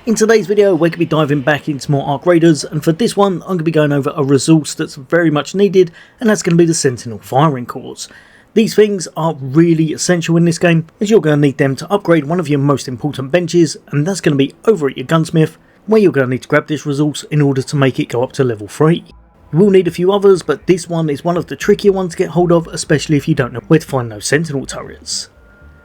In today's video we're going to be diving back into more Arc Raiders, and for this one I'm going to be going over a resource that's very much needed, and that's going to be the Sentinel firing cores. These things are really essential in this game, as you're going to need them to upgrade one of your most important benches, and that's going to be over at your gunsmith, where you're going to need to grab this resource in order to make it go up to level 3. You will need a few others, but this one is one of the trickier ones to get hold of, especially if you don't know where to find those Sentinel turrets.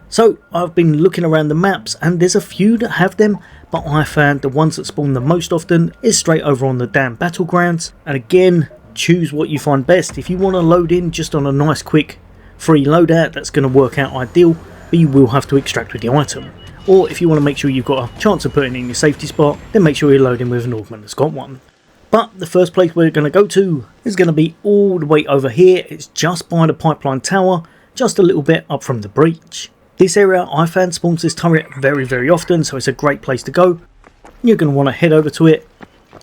So I've been looking around the maps and there's a few that have them, but I found the ones that spawn the most often is straight over on the damn battlegrounds. And again, choose what you find best. If you want to load in just on a nice quick free loadout, that's going to work out ideal, but you will have to extract with the item. Or if you want to make sure you've got a chance of putting in your safety spot, then make sure you're loading with an augment that's got one. But the first place we're going to go to is going to be all the way over here. It's just by the pipeline tower, just a little bit up from the breach. This area I found spawns this turret very often, so it's a great place to go. You're going to want to head over to it,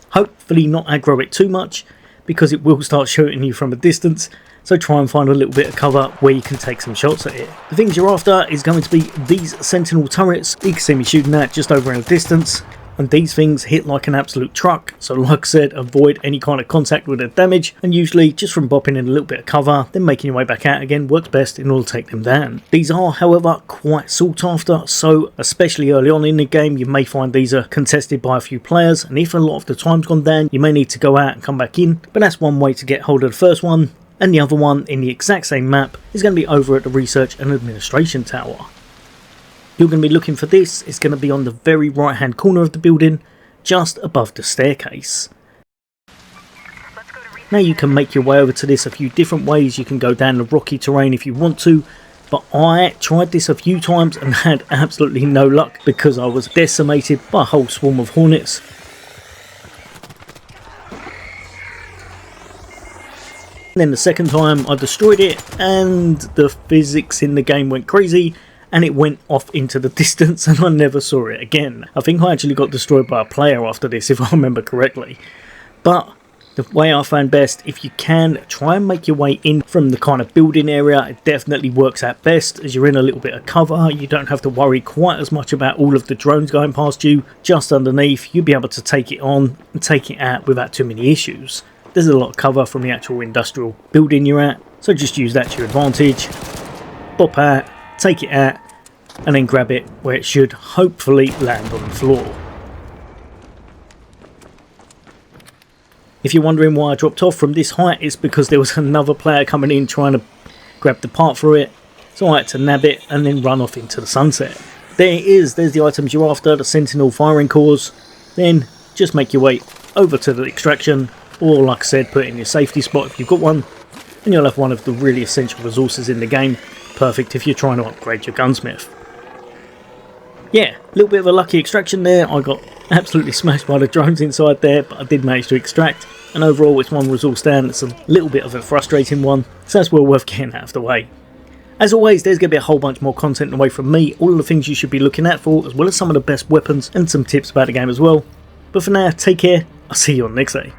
hopefully not aggro it too much, because it will start shooting you from a distance, so try and find a little bit of cover where you can take some shots at it. The things you're after is going to be these Sentinel turrets. You can see me shooting that just over in a distance, and these things hit like an absolute truck, so like I said, avoid any kind of contact with their damage, and usually just from bopping in a little bit of cover, then making your way back out again works best in order to take them down. These are however quite sought after, so especially early on in the game you may find these are contested by a few players, and if a lot of the time's gone down you may need to go out and come back in, but that's one way to get hold of the first one, and the other one in the exact same map is going to be over at the Research and Administration Tower. You're going to be looking for this. It's going to be on the very right hand corner of the building, just above the staircase. Now you can make your way over to this a few different ways. You can go down the rocky terrain if you want to, but I tried this a few times and had absolutely no luck because I was decimated by a whole swarm of hornets. And then the second time I destroyed it and the physics in the game went crazy, and it went off into the distance and I never saw it again. I think I actually got destroyed by a player after this, if I remember correctly. But the way I found best, if you can, try and make your way in from the kind of building area. It definitely works out best as you're in a little bit of cover. You don't have to worry quite as much about all of the drones going past you. Just underneath, you'll be able to take it on and take it out without too many issues. There's a lot of cover from the actual industrial building you're at, so just use that to your advantage. Bop out, take it out, and then grab it where it should hopefully land on the floor. If you're wondering why I dropped off from this height, it's because there was another player coming in trying to grab the part for it, so I had to nab it and then run off into the sunset. There it is, there's the items you're after, the Sentinel firing cores. Then just make your way over to the extraction, or like I said, put it in your safety spot if you've got one, and you'll have one of the really essential resources in the game. Perfect if you're trying to upgrade your gunsmith. Yeah, a little bit of a lucky extraction there. I got absolutely smashed by the drones inside there, but I did manage to extract, and overall it's one resource down. It's a little bit of a frustrating one, so that's well worth getting out of the way. As always, there's going to be a whole bunch more content away from me, all of the things you should be looking out for, as well as some of the best weapons and some tips about the game as well. But for now, take care, I'll see you on the next day.